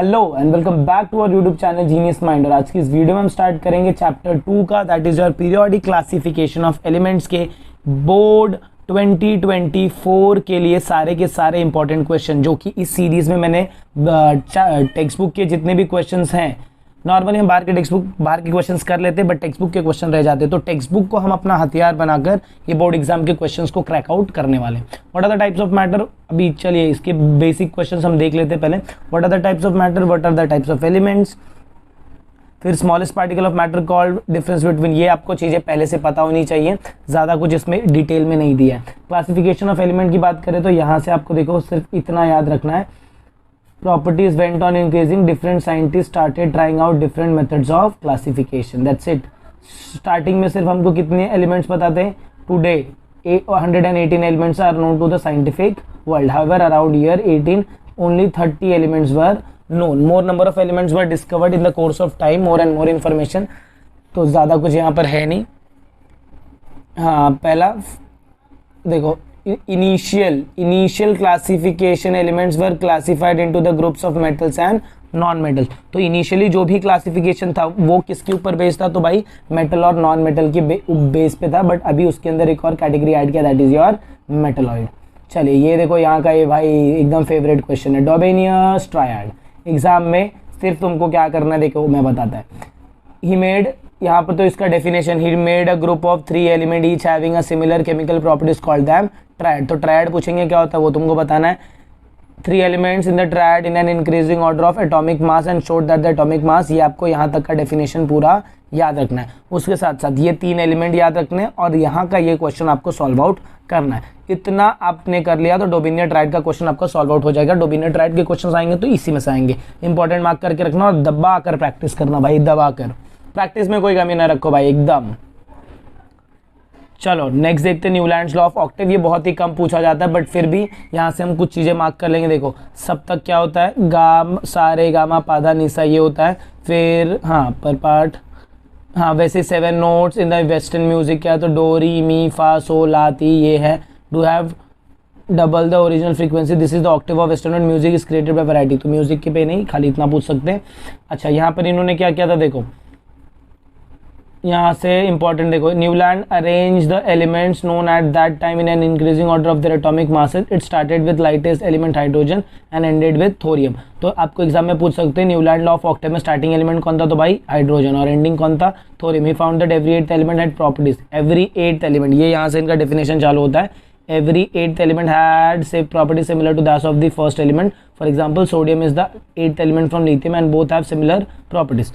Hello and welcome back to our YouTube channel genius mind. और आज की इस वीडियो में हम स्टार्ट करेंगे चैप्टर 2 का, that is your periodic classification of elements के बोर्ड 2024 के लिए सारे के सारे इंपॉर्टेंट क्वेश्चन, जो कि इस सीरीज में मैंने टेक्स्ट बुक के जितने भी क्वेश्चंस हैं, नॉर्मली हम बाहर के क्वेश्चंस कर लेते हैं, बट टेक्स्ट बुक के क्वेश्चन रह जाते हैं। तो टेक्स्ट बुक को हम अपना हथियार बनाकर ये बोर्ड एग्जाम के क्वेश्चंस को क्रैक आउट करने वाले हैं। What are the types of matter, अभी चलिए इसके बेसिक क्वेश्चंस हम देख लेते हैं पहले। What are the types of matter, what are the types of elements, फिर smallest particle of matter called, difference between, ये आपको चीज़ें पहले से पता होनी चाहिए, ज़्यादा कुछ इसमें डिटेल में नहीं दिया है। क्लासिफिकेशन ऑफ एलिमेंट की बात करें तो यहाँ से आपको देखो सिर्फ इतना याद रखना है, properties went on increasing, different scientists started trying out different methods of classification, that's it। Starting में सिर्फ हमको कितने एलिमेंट्स बताते हैं, today 118 elements are known to the scientific world, however around year 18 only 30 elements were known, more number of elements were discovered in the course of time, more and more information। तो ज़्यादा कुछ यहाँ पर है नहीं। हाँ, पहला देखो, initial classification elements were classified into the groups of metals and non metal. तो इनिशियली जो भी क्लासिफिकेशन था वो किसके ऊपर बेस्ड था, तो भाई मेटल और नॉन मेटल के बेस पे था, बट अभी उसके अंदर एक और कैटेगरी ऐड किया, दैट इज योर मेटलॉइड। चलिए ये देखो यहाँ का, ये भाई एकदम फेवरेट क्वेश्चन है, डोबेनियस ट्रायड। एग्जाम में सिर्फ तुमको क्या करना है, देखो मैं बताता है। ही मेड, यहाँ पर तो इसका definition, he made a group of 3 element each having a similar chemical properties called them triad. तो ट्रायड पूछेंगे क्या होता है वो तुमको बताना है। 3 elements in the triad in an increasing order of atomic mass and showed that the atomic mass, ये आपको यहाँ तक का डेफिनेशन पूरा याद रखना है। उसके साथ साथ ये 3 एलिमेंट याद रखने और यहाँ का ये क्वेश्चन आपको सॉल्व आउट करना है। इतना आपने कर लिया तो डोबिनियर ट्रायड का क्वेश्चन आपका सॉल्व आउट हो जाएगा। डोबिनियर ट्रायड के क्वेश्चन आएंगे तो इसी में से आएंगे। इंपॉर्टेंट मार्क करके रखना और दबा कर प्रैक्टिस करना भाई, दबा कर प्रैक्टिस में कोई कमी ना रखो भाई एकदम। चलो नेक्स्ट देखते हैं, न्यूलैंड्स लॉ ऑफ ऑक्टेव। ये बहुत ही कम पूछा जाता है, बट फिर भी यहाँ से हम कुछ चीज़ें मार्क कर लेंगे। देखो सब तक क्या होता है, गाम सारे गामा पाधा निसा, ये होता है। फिर हाँ पर पार्ट, हाँ वैसे 7 notes in the western music क्या है, तो डो री मी फा सो ला ती, ये है। Do have double the original frequency, this is the Octave of western music is created by variety. तो म्यूजिक के पे नहीं, खाली इतना पूछ सकते हैं। अच्छा यहाँ पर इन्होंने क्या किया था, देखो यहाँ से इंपॉर्टेंट देखो, Newland arrange the elements known at that time in an increasing order of their atomic masses, it started with lightest element hydrogen and ended with thorium. तो आपको एग्जाम में पूछ सकते हैं न्यूलैंड लॉ ऑफ ऑक्टेव में starting element कौन था, तो भाई हाइड्रोजन, और एंडिंग कौन था, thorium. He found that every 8th element had properties, every 8th element, ये यहाँ से इनका डेफिनेशन चालू होता है। एवरी 8th एलिमेंट हैड से property similar to that of the first element. For example sodium is the 8th element from lithium and both have similar properties.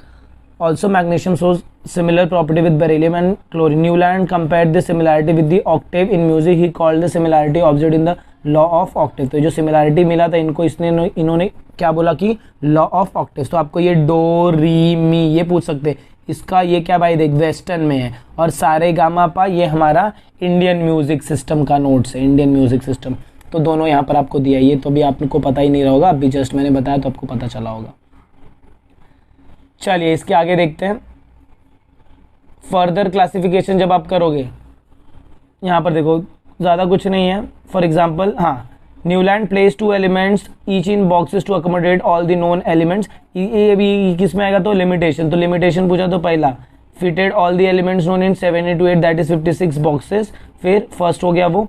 Also magnesium shows similar property with beryllium and chlorine. Newland compared the similarity with the octave in music. He called the similarity observed in the law of octave. तो जो similarity मिला था इनको, इन्होंने क्या बोला कि law of octave। तो आपको ये डो री मी ये पूछ सकते हैं। इसका ये क्या भाई देख, वेस्टर्न में है, और सारे गामा पा ये हमारा इंडियन म्यूजिक सिस्टम का नोट्स है, इंडियन म्यूजिक सिस्टम। तो दोनों यहाँ पर आपको दिया, ये तो भी आपको पता ही नहीं रहा होगा, अभी जस्ट मैंने बताया तो आपको पता चला होगा। चलिए इसके आगे देखते हैं, फर्दर क्लासिफिकेशन जब आप करोगे, यहाँ पर देखो ज़्यादा कुछ नहीं है। फॉर एग्जांपल हाँ, Newland place 2 elements each in boxes to accommodate all the known elements. ये भी किस में आएगा, तो लिमिटेशन। तो लिमिटेशन पूछा तो पहला, fitted all the elements known in 7 into 8 that is 56 boxes. फिर फर्स्ट हो गया वो।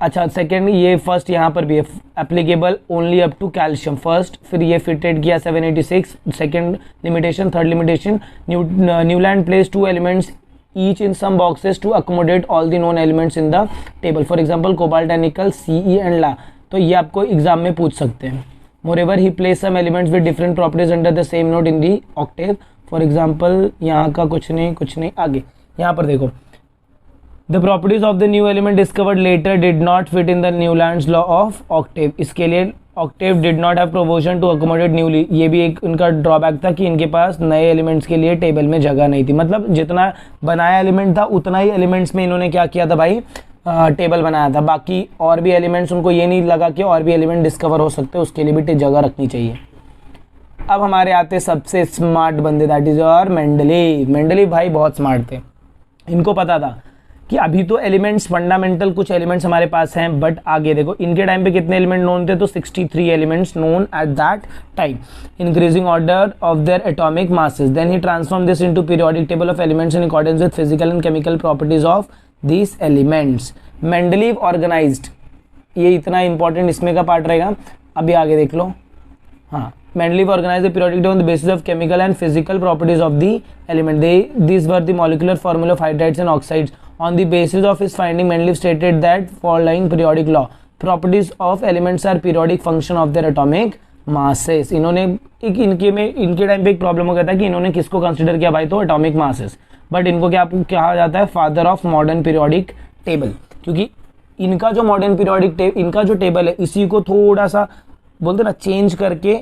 अच्छा सेकंड, ये फर्स्ट यहाँ पर भी है, applicable only up to calcium first. फिर ये फिटेड किया 786, second limitation. Third limitation, Newland place 2 elements each in some boxes to accommodate all the known elements in the table. For example cobalt and nickel, Ce and La. तो ये आपको exam में पूछ सकते हैं। Moreover he place some elements with different properties under the same note in the octave. For example यहाँ का कुछ नहीं आगे यहाँ पर देखो, The properties of the new element discovered later did not fit in the Newland's law of octave. इसके लिए octave did not have provision to accommodate newly. ये भी एक उनका ड्रॉबैक था कि इनके पास नए एलिमेंट्स के लिए टेबल में जगह नहीं थी। मतलब जितना बनाया एलिमेंट था उतना ही एलिमेंट्स में इन्होंने क्या किया था भाई, टेबल बनाया था। बाकी और भी एलिमेंट्स, उनको ये नहीं लगा कि और भी एलिमेंट डिस्कवर हो सकते, उसके लिए भी जगह रखनी चाहिए। अब हमारे आते सबसे स्मार्ट बंदे, दैट इज और मेंडली। मेंडली भाई बहुत स्मार्ट थे। इनको पता था कि अभी तो एलिमेंट्स फंडामेंटल कुछ एलिमेंट्स हमारे पास हैं, बट आगे देखो इनके टाइम पे कितने एलिमेंट नोन थे, तो 63 elements known at that time, increasing order of their atomic masses. Then he transform this into periodic table of elements in accordance with physical and chemical properties of these elements. Mendeleev organised, ये इतना important इसमें का part रहेगा, अभी आगे देख लो। हाँ, Mendeleev organized the periodic table on the basis of chemical and physical properties of the element. These were the molecular formula of hydrides and oxides. On the basis of his finding, Mendeleev stated that following periodic law: properties of elements are periodic function of their atomic masses. इन्होंने इनके time पे एक problem हो गया था कि इन्होंने किसको कंसिडर किया भाई, तो एटॉमिक मासेस, बट इनको क्या कहा जाता है, father of modern periodic table, क्योंकि इनका जो मॉडर्न पीरियोडिक इनका जो टेबल है इसी को थोड़ा सा बोलते ना चेंज करके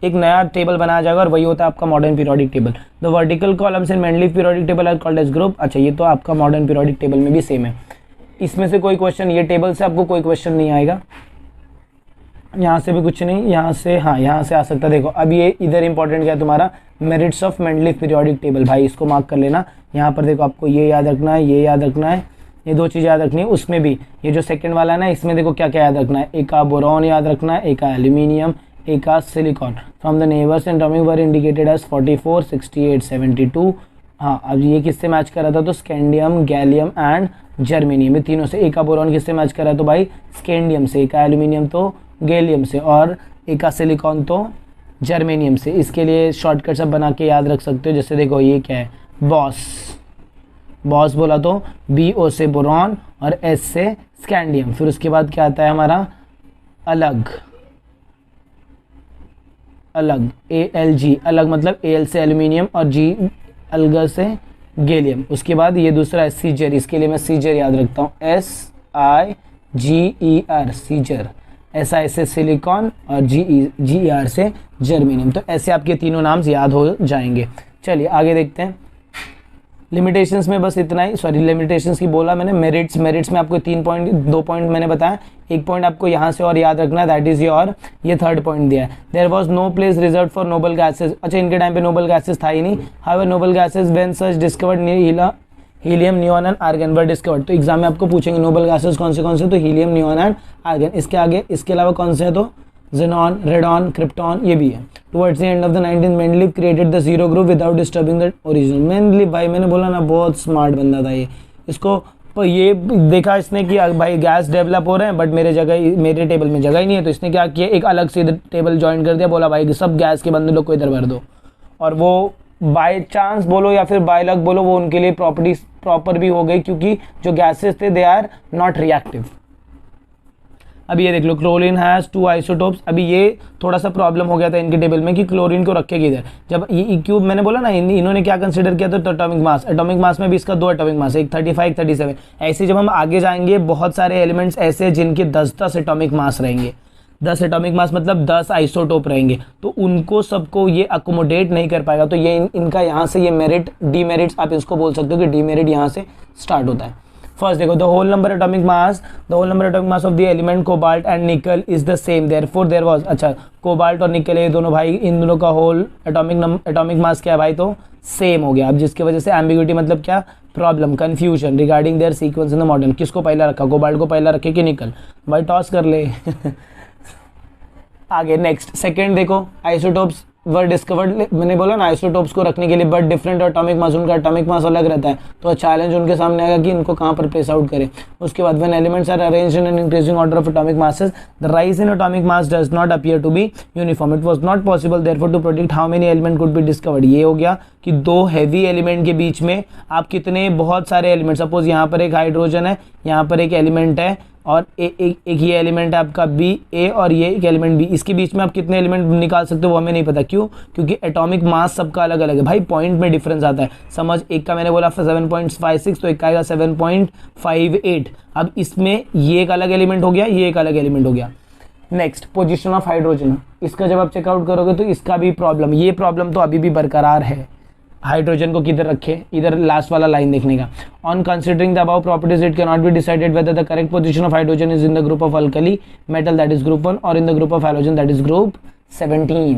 एक नया टेबल बनाया जाएगा और वही होता है आपका modern periodic table. The vertical columns in Mendeleev periodic table are called as group. अच्छा, ये तो आपका मॉडर्न पीरियोडिक टेबल में भी सेम है। इसमें से कोई क्वेश्चन, ये टेबल से आपको कोई क्वेश्चन नहीं आएगा, यहाँ से भी कुछ नहीं, यहाँ से हाँ यहाँ से आ सकता है। देखो अब ये इधर इंपॉर्टेंट क्या है तुम्हारा, merits of Mendeleev periodic table, भाई इसको मार्क कर लेना। यहाँ पर देखो आपको ये याद रखना है, ये याद रखना है, ये दो चीज़ याद रखनी है। उसमें भी ये जो सेकंड वाला है ना, इसमें देखो क्या क्या याद रखना है, एक का बोरॉन याद रखना है, एक का एल्यूमिनियम, एक का silicon. From the neighbours and atomic were indicated as 44, 68, 72। हाँ, अब ये किससे मैच कर रहा था, तो स्कैंडियम, गैलियम एंड जर्मेनियम, ये तीनों से। एक का बोरॉन किससे मैच कर रहा है, तो भाई स्कैंडियम से, एक का एल्यूमिनियम तो गैलियम से, और एक का सिलिकॉन तो जर्मेनियम से। इसके लिए शॉर्टकट सब बना के याद रख सकते हो, जैसे देखो ये क्या है, बॉस बोला तो BO से बोरॉन और S से स्कैंडियम। फिर उसके बाद क्या आता है हमारा, अलग ALG, अलग मतलब AL से एल्यूमिनियम और G अलग से गैलियम। उसके बाद ये दूसरा है सीजर, इसके लिए मैं सीजर याद रखता हूँ, SIGER सीजर। SI से सिलिकॉन और GER से जर्मेनियम। तो ऐसे आपके तीनों नाम याद हो जाएंगे। चलिए आगे देखते हैं। लिमिटेशंस में बस इतना ही, सॉरी लिमिटेशंस की बोला मैंने। मेरिट्स में आपको 2 पॉइंट मैंने बताया, एक पॉइंट आपको यहाँ से और याद रखना है, दैट इज योर, ये थर्ड पॉइंट दिया है। There was no place reserve for noble gases. अच्छा, इनके टाइम पे नोबल गैसेज था ही नहीं। However noble gases when such discovered helium, neon and argon were discovered. तो एग्जाम में आपको पूछेंगे नोबल गैसेज कौन से, तो हीलियम, नियॉन एंड आर्गन। इसके आगे इसके अलावा कौन से है, तो xenon, radon, krypton, ये भी है। Towards the end of the 19th, Mendeleev created the zero group without disturbing the original। Mendeleev भाई मैंने बोला ना बहुत स्मार्ट बंदा था ये। इसको ये देखा इसने कि भाई गैस डेवलप हो रहे हैं बट मेरे टेबल में जगह ही नहीं है, तो इसने क्या किया, एक अलग से टेबल ज्वाइन कर दिया, बोला भाई सब गैस के बंदे लोग को इधर भर दो। और वो बाय चांस बोलो या फिर बाय लक बोलो, वो उनके लिए प्रॉपर्टीज प्रॉपर भी हो गई, क्योंकि जो गैसेस थे दे आर नॉट रिएक्टिव। अभी ये देख लो, क्लोरीन हैज़ 2 आइसोटोप्स। अभी ये थोड़ा सा प्रॉब्लम हो गया था इनके टेबल में कि क्लोरीन को रखे किधर। जब ये क्यूब मैंने बोला ना, इन्होंने क्या कंसीडर किया था, तो एटॉमिक मास में भी इसका 2 एटॉमिक मास है, एक 35, 37। ऐसे जब हम आगे जाएंगे बहुत सारे एलिमेंट्स ऐसे जिनके 10-10 एटॉमिक मास रहेंगे। 10 एटॉमिक मास मतलब 10 आइसोटोप रहेंगे, तो उनको सबको ये अकोमोडेट नहीं कर पाएगा। तो ये इनका यहाँ से ये मेरिट, डीमेरिट्स आप इसको बोल सकते हो कि डीमेरिट यहाँ से स्टार्ट होता है। फर्स्ट देखो, the whole number atomic mass of the element cobalt and nickel is the same, therefore there was. अच्छा, कोबाल्ट और निकल ये दोनों भाई, इन दोनों का होल एटॉमिक मास क्या है भाई, तो सेम हो गया। अब जिसकी वजह से एम्बिग्यूटी मतलब क्या, problem, confusion regarding their sequence in the modern. किसको पहला रखा, कोबाल्ट को पहला रखे कि निकल, भाई टॉस कर ले। आगे नेक्स्ट सेकंड देखो, आइसोटोप्स वर डिस्कवर्ड। मैंने बोला ना आइसोटोप्स को रखने के लिए बट डिफरेंट एटॉमिक मास, उनका एटॉमिक मास अलग रहता है, तो चैलेंज उनके सामने आएगा कि इनको कहाँ पर प्लेस आउट करें। उसके बाद when elements are arranged in an increasing order of atomic masses, the rise in atomic mass does not appear to be uniform. It was not possible therefore to predict how many element could be discovered. ये हो गया कि 2 heavy element के बीच में आप कितने, बहुत सारे एलिमेंट, सपोज यहाँ पर एक हाइड्रोजन है, यहाँ पर एक एलिमेंट है, और एक ये एलिमेंट है आपका BA, और ये एक एलिमेंट B, इसके बीच में आप कितने एलिमेंट निकाल सकते हो वो हमें नहीं पता। क्यों? क्योंकि एटॉमिक मास सबका अलग अलग है भाई, पॉइंट में डिफरेंस आता है। समझ, एक का मैंने बोला 7.56, तो एक का आएगा 7.58। अब इसमें ये एक अलग एलिमेंट हो गया, ये एक अलग एलिमेंट हो गया। नेक्स्ट, पोजीशन ऑफ हाइड्रोजन, इसका जब आप चेकआउट करोगे तो इसका भी प्रॉब्लम, ये प्रॉब्लम तो अभी भी बरकरार है। हाइड्रोजन को किधर रखे, इधर लास्ट वाला लाइन देखने का। On considering the above properties it can not be decided whether the correct position of hydrogen is in the group of alkali metal that is group 1 और इन the group of halogen that is group 17।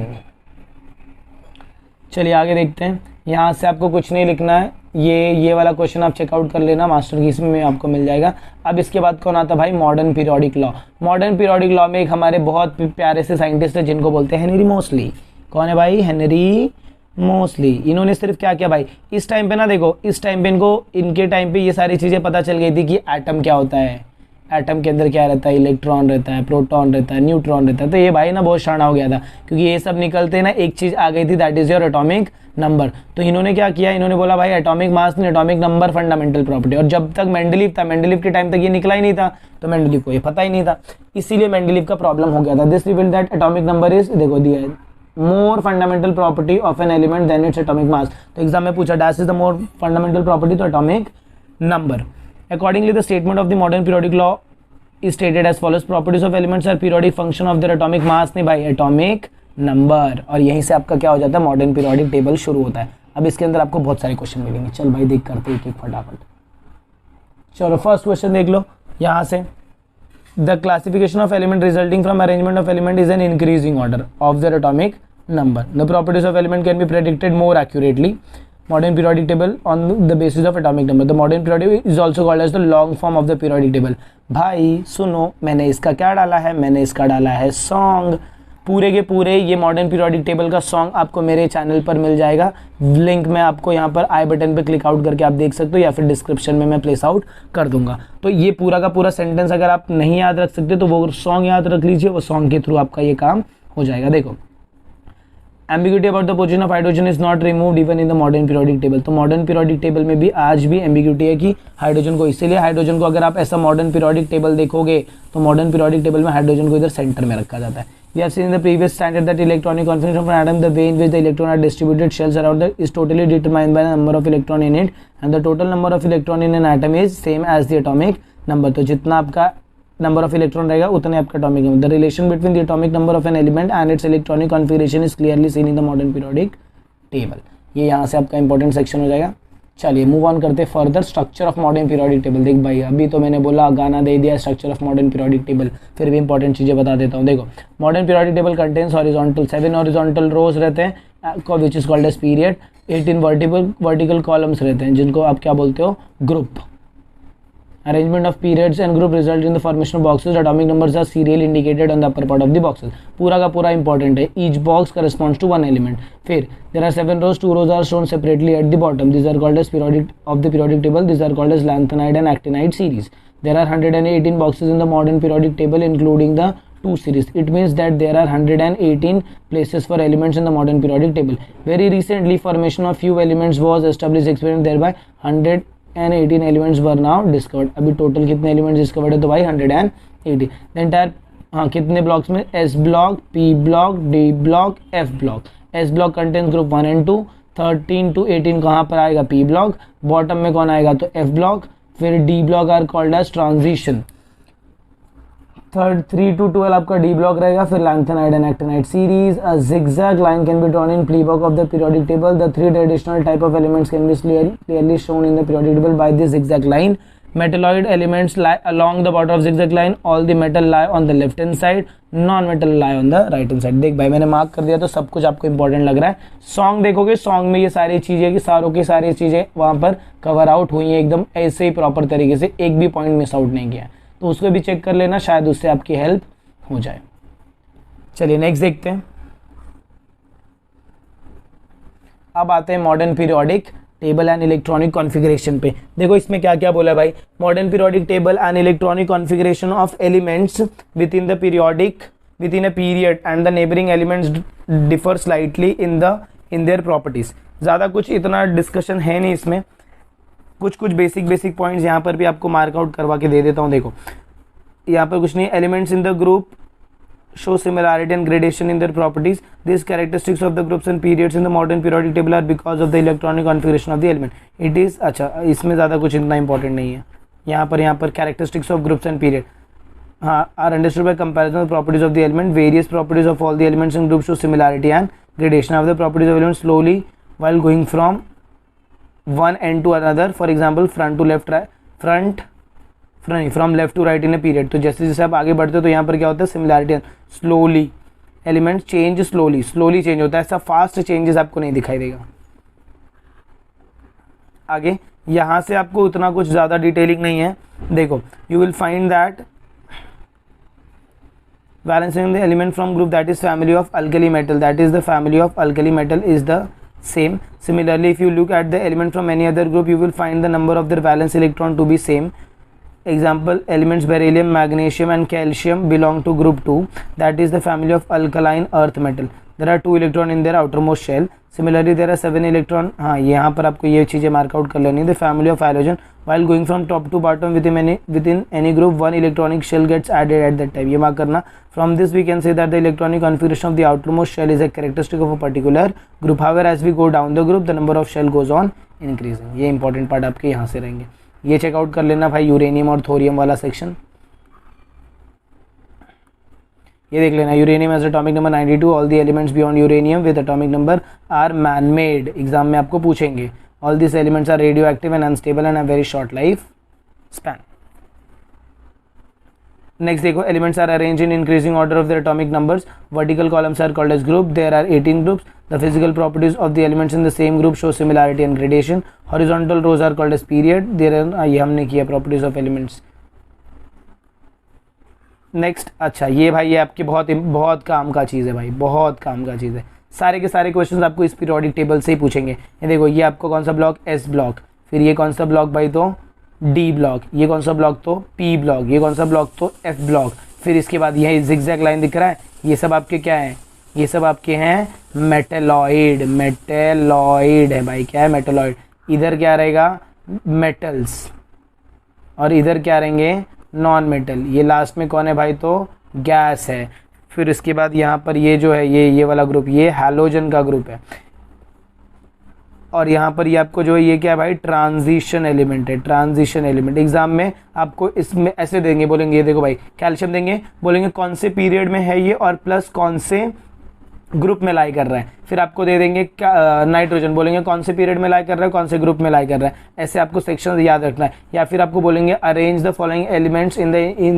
चलिए आगे देखते हैं। यहाँ से आपको कुछ नहीं लिखना है, ये वाला क्वेश्चन आप चेकआउट कर लेना, मास्टर की इसमें आपको मिल जाएगा। अब इसके बाद कौन आता है भाई, modern periodic law. Modern periodic law में एक हमारे बहुत प्यारे से साइंटिस्ट है जिनको बोलते हैं हेनरी मोस्ली। कौन है भाई, हेनरी मोस्ली। इन्होंने सिर्फ क्या किया भाई, इस टाइम पे ना देखो, इस टाइम पे इनके टाइम पे ये सारी चीज़ें पता चल गई थी कि एटम क्या होता है, एटम के अंदर क्या रहता है, इलेक्ट्रॉन रहता है, प्रोटॉन रहता है, न्यूट्रॉन रहता है। तो ये भाई ना बहुत शाना हो गया था, क्योंकि ये सब निकलते ना एक चीज़ आ गई थी, that is your atomic number. तो इन्होंने क्या किया, इन्होंने बोला भाई एटॉमिक मास नहीं, एटॉमिक नंबर फंडामेंटल प्रॉपर्टी। और जब तक मेंडलीव था, मेंडलीव के टाइम तक ये निकला ही नहीं था, तो मेंडलीव को ये पता ही नहीं था, इसीलिए मेंडलीव का प्रॉब्लम हो गया था। This revealed that atomic number is, देखो दिया है, more fundamental property of an element than its atomic mass. तो एग्जाम में पूछा dash is the more fundamental property, तो atomic number. Accordingly the statement of the modern periodic law is stated as follows: properties of elements are periodic function of their atomic mass, नहीं भाई atomic number. और यहीं से आपका क्या हो जाता है, मॉडर्न पीरियोडिक टेबल शुरू होता है। अब इसके अंदर आपको बहुत सारे क्वेश्चन मिलेंगे, चल भाई देख करते एक एक फटाफट। चलो फर्स्ट क्वेश्चन देख लो यहाँ से, the classification of element resulting from arrangement of element is an increasing order of their atomic number. The properties of element can be predicted more accurately. Modern periodic table on the basis of atomic number. The modern periodic is also called as the long form of the periodic table. भाई सुनो, मैंने इसका क्या डाला है, मैंने इसका डाला है सॉन्ग। पूरे के पूरे ये मॉडर्न पीरियोडिक टेबल का सॉन्ग आपको मेरे चैनल पर मिल जाएगा। लिंक मैं आपको यहाँ पर आई बटन पे क्लिक आउट करके आप देख सकते हो, या फिर डिस्क्रिप्शन में मैं प्लेस आउट कर दूंगा। तो ये पूरा का पूरा सेंटेंस अगर आप नहीं याद रख सकते तो वो सॉन्ग याद रख लीजिए, वो सॉन्ग के थ्रू आपका ये काम हो जाएगा। देखो, ambiguity about the position of hydrogen is not removed even in the modern periodic table. तो मॉडर्न पीरियोडिक टेबल में भी आज भी एम्बिग्यूटी है कि हाइड्रोजन को, इसीलिए हाइड्रोजन को अगर आप ऐसा मॉडर्न पीरियोडिक टेबल देखोगे तो मॉडर्न पीरियोडिक टेबल में हाइड्रोजन को इधर सेंटर में रखा जाता है। We have seen in the previous standard that electronic configuration of an atom, the way in which the electron are distributed shells around the is totally determined by the number of electron in it, and the total number of electron in an atom is same as the atomic number. तो जितना आपका number of electron रहेगा उतने आपका atomic number. The relation between the atomic number of an element and it's electronic configuration is clearly seen in the modern periodic table. ये यहाँ से आपका इंपॉर्टेंट सेक्शन हो जाएगा। चलिए मूव ऑन करते further, structure of modern periodic table. देख भाई, अभी तो मैंने बोला गाना दे दिया structure of modern periodic table, फिर भी इंपॉर्टेंट चीज़ें बता देता हूँ। देखो, modern periodic table contains horizontal 7 horizontal rows रहते हैं which is called as period, 18 vertical columns रहते हैं जिनको आप क्या बोलते हो, group. Arrangement of periods and group result in the formation of boxes. Atomic numbers are serially indicated on the upper part of the boxes. पूरा का पूरा important है। Each box corresponds to one element. फिर there are 7 rows. 2 rows are shown separately at the bottom. These are called as periodic of the periodic table. These are called as lanthanide and actinide series. There are 118 boxes in the modern periodic table, including the 2 series. It means that there are 118 places for elements in the modern periodic table. Very recently, formation of few elements was established experiment, thereby 118 elements were now discovered. अभी total कितने elements discovered है, तो भाई 180। The entire, हाँ कितने blocks में, S block, P block, D block, F block. S block contains group 1 and 2, 13 to 18 कहाँ पर आएगा, पी ब्लॉक। बॉटम में कौन आएगा, तो एफ ब्लॉक। फिर D block are called as transition. 3 to 12 आपका डी ब्लॉक रहेगा। फिर lanthanide and actinide series. A zigzag line can be drawn in playbook of the periodic table. The 3 additional type of elements can be clearly shown in the periodic table by this zigzag line. Metalloid elements lie along the border of zigzag line. All the metal lie on the left hand side. Non-metal lie on the right hand side. देख भाई मैंने mark कर दिया तो सब कुछ आपको important लग रहा है। सॉन्ग देखोगे, सॉन्ग में ये सारी चीज़ें की सारों की सारी चीज़ें वहाँ पर कवर आउट हुई हैं एकदम ऐसे ही प्रॉपर तरीके से, एक भी पॉइंट मिस आउट नहीं किया, तो उसको भी चेक कर लेना, शायद उससे आपकी हेल्प हो जाए। चलिए नेक्स्ट देखते हैं। अब आते हैं modern periodic table and electronic configuration पे। देखो इसमें क्या क्या बोला है भाई, modern periodic table and electronic configuration of elements with in the periodic with in a period and the neighbouring elements differ slightly in their properties. ज़्यादा कुछ इतना डिस्कशन है नहीं इसमें, कुछ बेसिक पॉइंट्स यहाँ पर भी आपको मार्कआउट करवा के दे देता हूँ। देखो यहाँ पर कुछ नहीं, elements in the group show similarity and gradation in their properties. This characteristics of the groups and periods in the modern periodic table are because of the electronic configuration of the element. It is, अच्छा इसमें ज़्यादा कुछ इतना important नहीं है। यहाँ पर characteristics of groups and period, हाँ, are understood by comparison of properties of the element. Various properties of all the elements in group show similarity and gradation of the properties of element slowly while going from one end to another. For example, front to left, from left to right in a period. तो जैसे जैसे आप आगे बढ़ते हो तो यहाँ पर क्या होता है, similarity, slowly element change, slowly change होता है, ऐसा फास्ट चेंजेस आपको नहीं दिखाई देगा। आगे यहाँ से आपको उतना कुछ ज़्यादा डिटेलिंग नहीं है। देखो you will find that balancing the element from group that is family of alkali metal, that is the family of alkali metal is the same. Similarly, if you look at the element from any other group, you will find the number of their valence electron to be same. Example, elements beryllium, magnesium and calcium belong to group 2, that is the family of alkaline earth metal. There are 2 electron in their outermost shell. Similarly, there are 7 electron. हाँ, यहाँ पर आपको ये चीज़ें मार्कआउट कर लेनी है. The family of halogen, while going from top to bottom within any group, 1 electronic shell gets added at that time. ये मार्क करना. From this we can say that the electronic configuration of the outermost shell is a characteristic of a particular group. However, as we go down the group, the number of shell goes on increasing. ये important part आपके यहाँ से रहेंगे. ये checkout कर लेना भाई, uranium और थोरियम वाला सेक्शन. ये देख लेना, uranium as atomic number 92. All the elements beyond uranium with atomic number are man made. Exam में आपको पूछेंगे. All this elements are radio active and unstable and have very short life span. Next देखो, elements are arrange in increasing order of their atomic numbers. Vertical columns are called as group. There are 18 groups. The physical properties of the elements in the same group show similarity and gradation. Horizontal rows are called as period. There ये हमने किया properties of elements. Next, अच्छा ये भाई ये आपके बहुत काम का चीज़ है भाई, बहुत काम का चीज़ है. सारे के सारे क्वेश्चंस आपको इस पीरियोडिक टेबल से ही पूछेंगे. ये देखो, ये आपको कौन सा ब्लॉक, एस ब्लॉक. फिर ये कौन सा ब्लॉक भाई, तो डी ब्लॉक. ये कौन सा ब्लॉक, तो पी ब्लॉक. ये कौन सा ब्लॉक, तो एफ ब्लॉक. फिर इसके बाद यह जिगजैग लाइन दिख रहा है, ये सब आपके क्या है, ये सब आपके हैं मेटेलॉइड. मेटेलॉइड है भाई, क्या है, मेटेलॉइड. इधर क्या रहेगा, मेटल्स, और इधर क्या रहेंगे, नॉन मेटल. ये लास्ट में कौन है भाई, तो गैस है. फिर इसके बाद यहाँ पर ये जो है, ये वाला ग्रुप, ये हैलोजन का ग्रुप है. और यहाँ पर ये आपको जो है, ये क्या है भाई, ट्रांजिशन एलिमेंट है. ट्रांजिशन एलिमेंट एग्जाम में आपको इसमें ऐसे देंगे, बोलेंगे ये देखो भाई कैल्शियम देंगे, बोलेंगे कौन से पीरियड में है ये और प्लस कौन से ग्रुप में लाई कर रहा है. फिर आपको दे देंगे क्या, नाइट्रोजन, बोलेंगे कौन से पीरियड में लाई कर रहा है, कौन से ग्रुप में लाई कर रहा है. ऐसे आपको सेक्शन याद रखना है. या फिर आपको बोलेंगे arrange the following elements in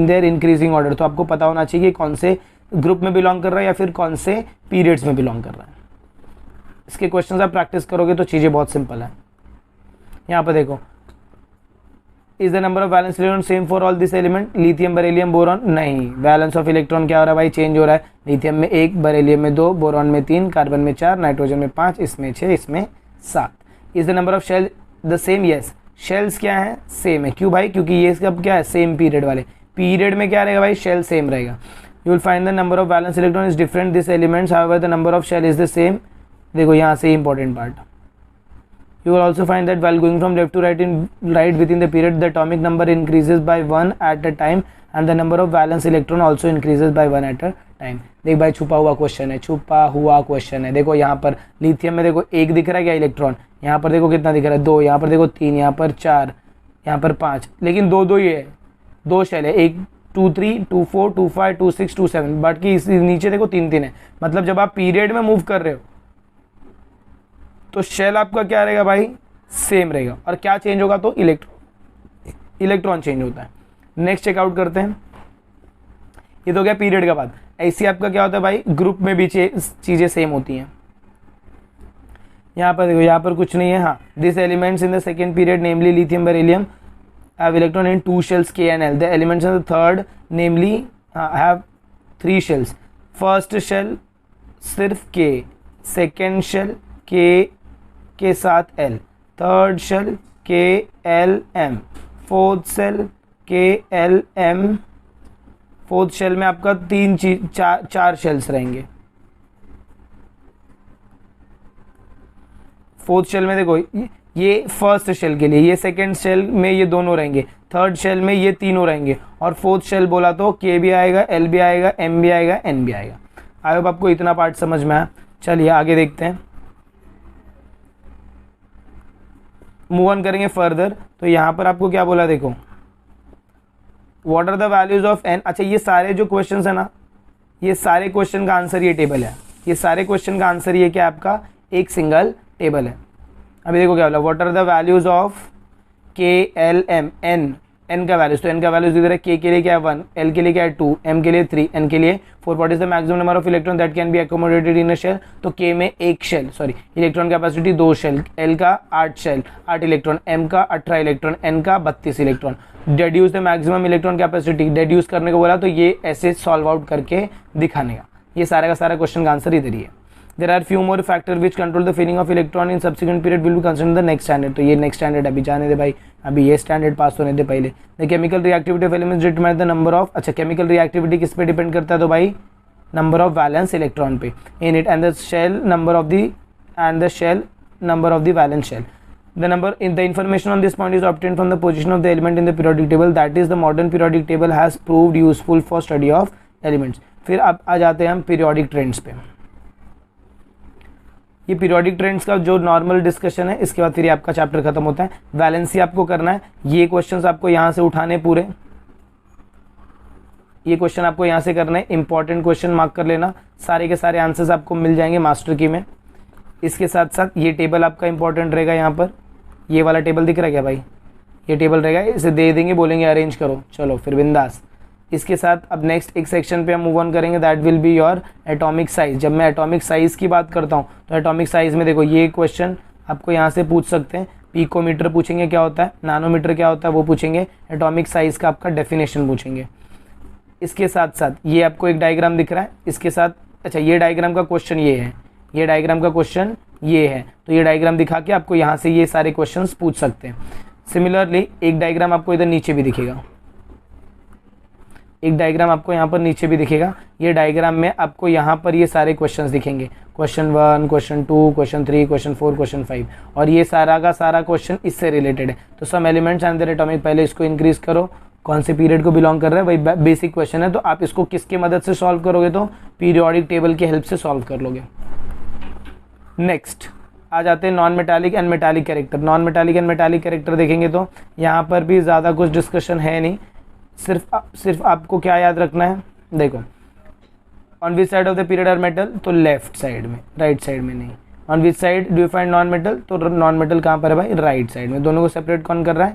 their increasing order. तो आपको पता होना चाहिए कि कौन से ग्रुप में बिलोंग कर रहा है या फिर कौन से पीरियड्स में बिलोंग कर रहा है. इसके क्वेश्चन आप प्रैक्टिस करोगे तो चीज़ें बहुत सिंपल है. यहाँ पर देखो, is the number of valence electron same for all this element, lithium, beryllium, boron. नहीं, बैलेंस ऑफ इलेक्ट्रॉन क्या हो रहा है भाई, चेंज हो रहा है. लिथियम में 1, बेरिलियम में 2, बोरॉन में 3, कार्बन में 4, नाइट्रोजन में 5, इसमें 6, इसमें 7. Is the number of shell the same, yes, shells क्या है, सेम है. क्यों भाई, क्योंकि ये सब क्या है, सेम पीरियड वाले. पीरियड में क्या रहेगा भाई, शेल सेम रहेगा. You will find the number of valence electron is different this elements, however the number of shell is the same. देखो यहाँ से important part, you will also find that while going from left to right within the period, the atomic number increases by 1 at a time and the number of valence electron also increases by 1 at a time. देख भाई, छुपा हुआ question है, छुपा हुआ question है. देखो यहाँ पर लिथियम में देखो 1 दिख रहा है क्या इलेक्ट्रॉन, यहाँ पर देखो कितना दिख रहा है, 2, यहाँ पर देखो 3, यहाँ पर 4, यहाँ पर 5, लेकिन 2 ही है, 2 शेल है, 1 2 3 2 4 2 5 2 6 2 7, बाकी इस नीचे देखो 3 है. मतलब जब आप पीरियड में मूव कर रहे हो तो शेल आपका क्या रहेगा भाई, सेम रहेगा. और क्या चेंज होगा, तो इलेक्ट्रॉन चेंज होता है. नेक्स्ट चेकआउट करते हैं. ये तो क्या पीरियड का बात. ऐसे आपका क्या होता है भाई, ग्रुप में भी चीजें सेम होती हैं. यहाँ पर देखो, यहाँ पर कुछ नहीं है. हाँ, this elements in the second period namely lithium, beryllium have electron in 2 shells K and L. The elements in the third namely have 3 shells. First shell सिर्फ K, सेकेंड शेल K के साथ L, third shell KLM, fourth shell KLM. Fourth shell में आपका 4 shells रहेंगे. Fourth shell में देखो, ये first shell के लिए, ये सेकेंड शेल में ये दोनों रहेंगे, थर्ड शेल में ये तीनों रहेंगे, और फोर्थ शेल बोला तो K भी आएगा, L भी आएगा, M भी आएगा, N भी आएगा. आई होप आपको इतना पार्ट समझ में आया. चलिए आगे देखते हैं, मूव ऑन करेंगे फर्दर. तो यहाँ पर आपको क्या बोला, देखो what are the values of n. अच्छा, ये सारे जो क्वेश्चंस है ना, ये सारे क्वेश्चन का आंसर ये टेबल है. ये सारे क्वेश्चन का आंसर ये क्या आपका एक सिंगल टेबल है. अभी देखो क्या बोला, what are the values of K, L, M, N N का वैल्यूज, तो एन का वैल्यूज इधर है, के लिए क्या है 1, एल के लिए क्या है 2, एम के लिए 3, एन के लिए 4. What is the maximum number of electron that can be accommodated in a shell, तो के में एक shell, sorry electron capacity 2 shell, L का 8 शेल 8 इलेक्ट्रॉन, एम का 18 इलेक्ट्रॉन, एन का 32 electron. Deduce the maximum electron capacity, deduce करने को बोला तो ये ऐसे सॉल्व आउट करके दिखाने का, ये सारा का सारा क्वेश्चन का आंसर इधर ही है. There are few more factors which control the filling of electron in subsequent period will be considered in the next standard. तो ये next standard अभी जाने दे भाई, अभी ये standard पास होने दे पहले. The chemical reactivity of elements determine the number of, अच्छा chemical reactivity किस पे डिपेंड करता है, तो भाई number of valence electron पे in it and the shell number of the valence shell. The number in the information on this point is obtained from the position of the element in the periodic table. That is the modern periodic table has proved useful for study of elements. फिर अब आ जाते हैं हम periodic trends पे. ये periodic trends का जो normal discussion है, इसके बाद फिर ये आपका चैप्टर खत्म होता है. वैलेंसी आपको करना है, ये क्वेश्चंस आपको यहाँ से उठाने पूरे, ये क्वेश्चन आपको यहाँ से करना है, इंपॉर्टेंट क्वेश्चन मार्क कर लेना, सारे के सारे आंसर्स आपको मिल जाएंगे मास्टर की में. इसके साथ साथ ये टेबल आपका इंपॉर्टेंट रहेगा, यहाँ पर ये वाला टेबल दिख रहा है क्या भाई, ये टेबल रहेगा, इसे दे देंगे, बोलेंगे अरेंज करो, चलो फिर बिंदास. इसके साथ अब नेक्स्ट एक सेक्शन पे हम मूव ऑन करेंगे, that will be your atomic size. जब मैं एटॉमिक साइज की बात करता हूँ तो एटॉमिक साइज में देखो ये क्वेश्चन आपको यहाँ से पूछ सकते हैं, पिकोमीटर पूछेंगे क्या होता है, नानोमीटर क्या होता है वो पूछेंगे, एटॉमिक साइज का आपका डेफिनेशन पूछेंगे. इसके साथ साथ ये आपको एक डायग्राम दिख रहा है, इसके साथ अच्छा ये डायग्राम का क्वेश्चन ये है, ये डायग्राम का क्वेश्चन ये है, तो ये डायग्राम दिखा के आपको यहाँ से ये सारे क्वेश्चन पूछ सकते हैं. सिमिलरली एक डायग्राम आपको इधर नीचे भी दिखेगा, एक डायग्राम आपको यहाँ पर नीचे भी दिखेगा. ये डायग्राम में आपको यहाँ पर ये सारे क्वेश्चंस दिखेंगे, question 1, question 2, question 3, question 4, question 5, और ये सारा का सारा क्वेश्चन इससे रिलेटेड है. तो some elements and their atomic, पहले इसको इंक्रीज करो, कौन से पीरियड को बिलोंग कर रहा है, वही बेसिक क्वेश्चन है. तो आप इसको किसके मदद से सॉल्व करोगे, तो पीरियोडिक टेबल की हेल्प से सॉल्व कर लोगे. नेक्स्ट आ जाते हैं non metallic and metallic character. Non metallic and metallic character देखेंगे तो यहाँ पर भी ज़्यादा कुछ डिस्कशन है नहीं, सिर्फ आपको क्या याद रखना है, देखो on which side of the period are metal, तो लेफ्ट साइड में, राइट साइड में नहीं. On which side do you find non metal, तो नॉन मेटल कहाँ पर है भाई, राइट साइड में. दोनों को सेपरेट कौन कर रहा है,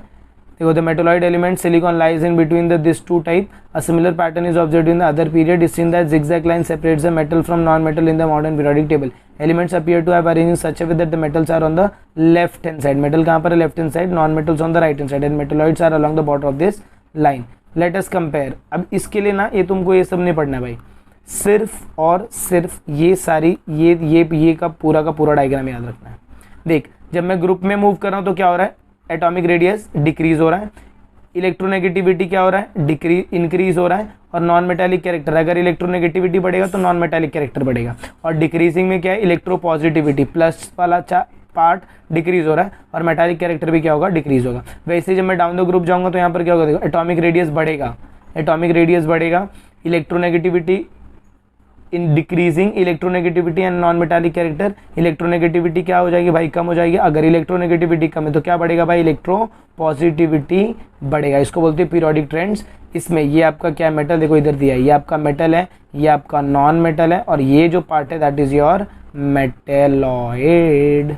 देखो the metalloid element silicon lies in between the this two type. A similar pattern is observed in the other period. Is seen that zigzag line separates the metal from non-metal in the modern periodic table. Elements appear to have arranged in such a way that the metals are on the left hand side. Metal कहाँ पर है, left hand side, non-metals on the right hand side, and metalloids are along the border of this line. Let us compare. अब इसके लिए ना ये तुमको ये सब नहीं पढ़ना है भाई, सिर्फ और सिर्फ ये सारी ये का पूरा डायग्राम याद रखना है. देख जब मैं ग्रुप में मूव कर रहा हूँ तो क्या हो रहा है, एटॉमिक रेडियस डिक्रीज हो रहा है, इलेक्ट्रोनेगेटिविटी क्या हो रहा है, इंक्रीज हो रहा है, और नॉन मेटालिक कैरेक्टर, अगर इलेक्ट्रोनेगेटिविटी बढ़ेगा तो नॉन मेटालिक कैरेक्टर बढ़ेगा, और डिक्रीजिंग में क्या है, इलेक्ट्रोपॉजिटिविटी प्लस वाला पार्ट डिक्रीज हो रहा है, और मेटालिक कैरेक्टर भी क्या होगा, डिक्रीज होगा. वैसे जब मैं डाउन द ग्रुप जाऊंगा तो यहाँ पर क्या होगा, देखो एटॉमिक रेडियस बढ़ेगा, electronegativity in decreasing electronegativity and non metallic character, electronegativity क्या हो जाएगी भाई, कम हो जाएगी. अगर इलेक्ट्रोनेगेटिविटी कम है तो क्या बढ़ेगा भाई, इलेक्ट्रो पॉजिटिविटी बढ़ेगा. इसको बोलते हैं पीरियोडिक ट्रेंड्स. इसमें ये आपका क्या मेटल, देखो इधर दिया है, ये आपका मेटल है, ये आपका नॉन मेटल है, और ये जो पार्ट है दैट इज योर मेटेलॉइड.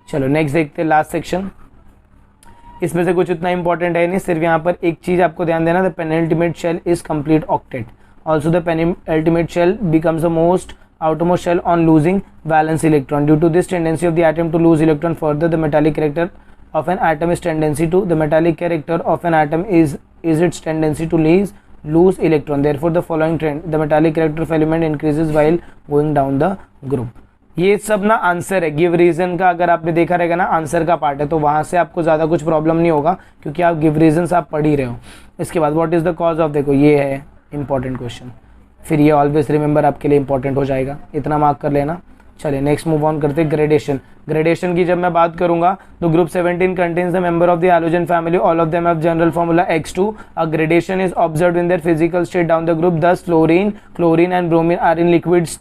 चलो नेक्स्ट देखते हैं लास्ट सेक्शन. इसमें से कुछ इतना इंपॉर्टेंट है नहीं, सिर्फ यहाँ पर एक चीज आपको ध्यान देना, the penultimate shell is complete octet. Also the penultimate shell becomes the outermost shell on losing valence electron. Due to this tendency of the atom to lose electron further, the metallic character of an atom is its tendency to lose electron. Therefore, the following trend, the metallic character of element increases while going down the group. ये सब ना answer है, give reason का अगर आपने देखा रहेगा ना आंसर का पार्ट है, तो वहाँ से आपको ज़्यादा कुछ प्रॉब्लम नहीं होगा क्योंकि आप गिव रीजन आप पढ़ ही रहे हो. इसके बाद what is the cause of, देखो ये है इंपॉर्टेंट क्वेश्चन, फिर ये ऑलवेज रिमेंबर आपके लिए इंपॉर्टेंट हो जाएगा, इतना मार्क कर लेना. चलिए नेक्स्ट मूव ऑन करते हैं ग्रेडेशन. ग्रेडेशन की जब मैं बात करूंगा तो group 17 contains the member of the halogen family, all of them have general formula X2. A gradation is observed in their physical state down the group. Thus chlorine and bromine are in liquids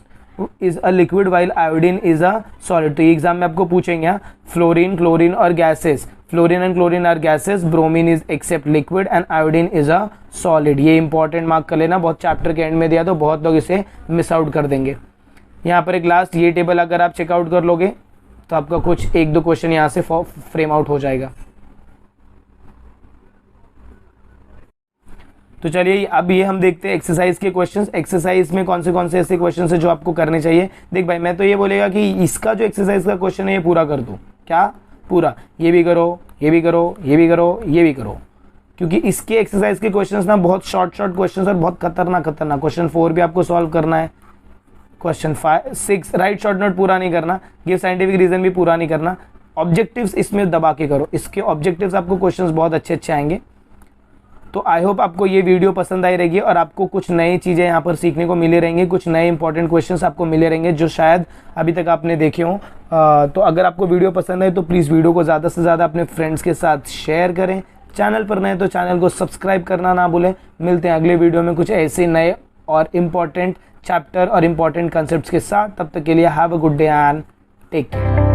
is a liquid while iodine is a solid. तो ये exam में आपको पूछेंगे, fluorine chlorine और gases, fluorine and chlorine are gases, bromine is except liquid and iodine is a solid. ये important mark कर लेना, बहुत चैप्टर के एंड में दिया तो बहुत लोग इसे मिस आउट कर देंगे. यहाँ पर एक लास्ट ये टेबल अगर आप चेकआउट कर लोगे तो आपका कुछ एक दो क्वेश्चन यहाँ से फ्रेम आउट हो जाएगा. तो चलिए अब ये हम देखते हैं एक्सरसाइज के क्वेश्चंस। एक्सरसाइज में कौन से ऐसे क्वेश्चन है जो आपको करने चाहिए। देख भाई, मैं तो ये बोलेगा कि इसका जो एक्सरसाइज का क्वेश्चन है ये पूरा कर दो। क्या पूरा? ये भी करो, ये भी करो, ये भी करो, ये भी करो, क्योंकि इसके एक्सरसाइज के क्वेश्चंस ना बहुत शॉर्ट क्वेश्चंस और बहुत खतरनाक क्वेश्चन 4 भी आपको सॉल्व करना है। क्वेश्चन 5 6 राइट शॉर्ट नोट पूरा नहीं करना, गिव साइंटिफिक रीजन भी पूरा नहीं करना। ऑब्जेक्टिव्स इसमें दबा के करो, इसके ऑब्जेक्टिव्स आपको क्वेश्चंस बहुत अच्छे आएंगे। तो आई होप आपको ये वीडियो पसंद आई रहेगी और आपको कुछ नई चीज़ें यहाँ पर सीखने को मिले रहेंगी, कुछ नए इंपॉर्टेंट क्वेश्चंस आपको मिले रहेंगे जो शायद अभी तक आपने देखे हों। तो अगर आपको वीडियो पसंद आए तो प्लीज़ वीडियो को ज़्यादा से ज़्यादा अपने फ्रेंड्स के साथ शेयर करें। चैनल पर नए तो चैनल को सब्सक्राइब करना ना भूलें। मिलते हैं अगले वीडियो में कुछ ऐसे नए और इम्पॉर्टेंट चैप्टर और इम्पॉर्टेंट कंसेप्ट्स के साथ। तब तक के लिए have a good day and take care.